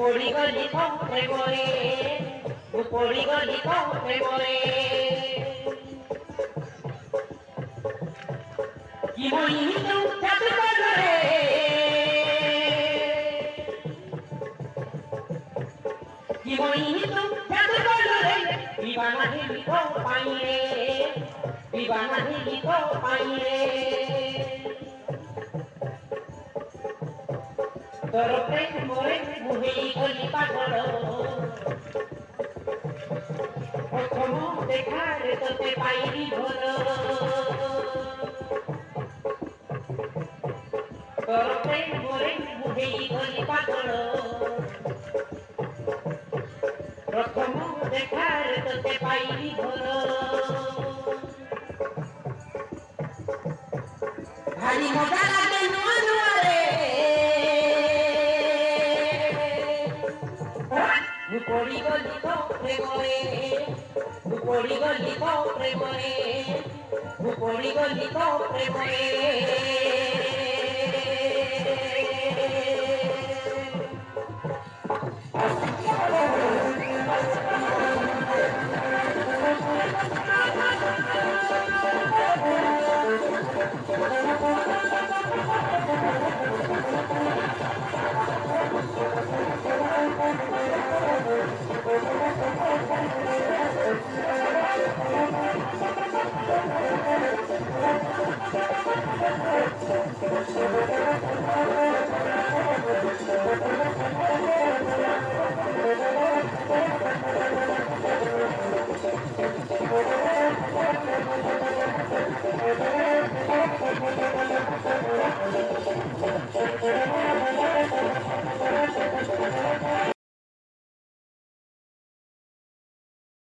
পড়িগলি প্রেমরে মু পড়িগলি প্রেমরে কি বইলু জাদু করে কি বইলু জাদু করে দিবানা হেলি তো পাইরে দিবানা হেলি তো পাইরে তোর প্রেম মোরে মুহেই গলি পাগল প্রথম দেখারে তোতে পাইনি ভোল তোর প্রেম মোরে মুহেই গলি পাগল প্রথম দেখারে তোতে পাইনি ভোল ভারী মজা লাগে নুয়া নুয়া রে মু পড়িগলি তো প্রেমরে মু পড়িগলি তো প্রেমরে মু পড়িগলি তো প্রেমরে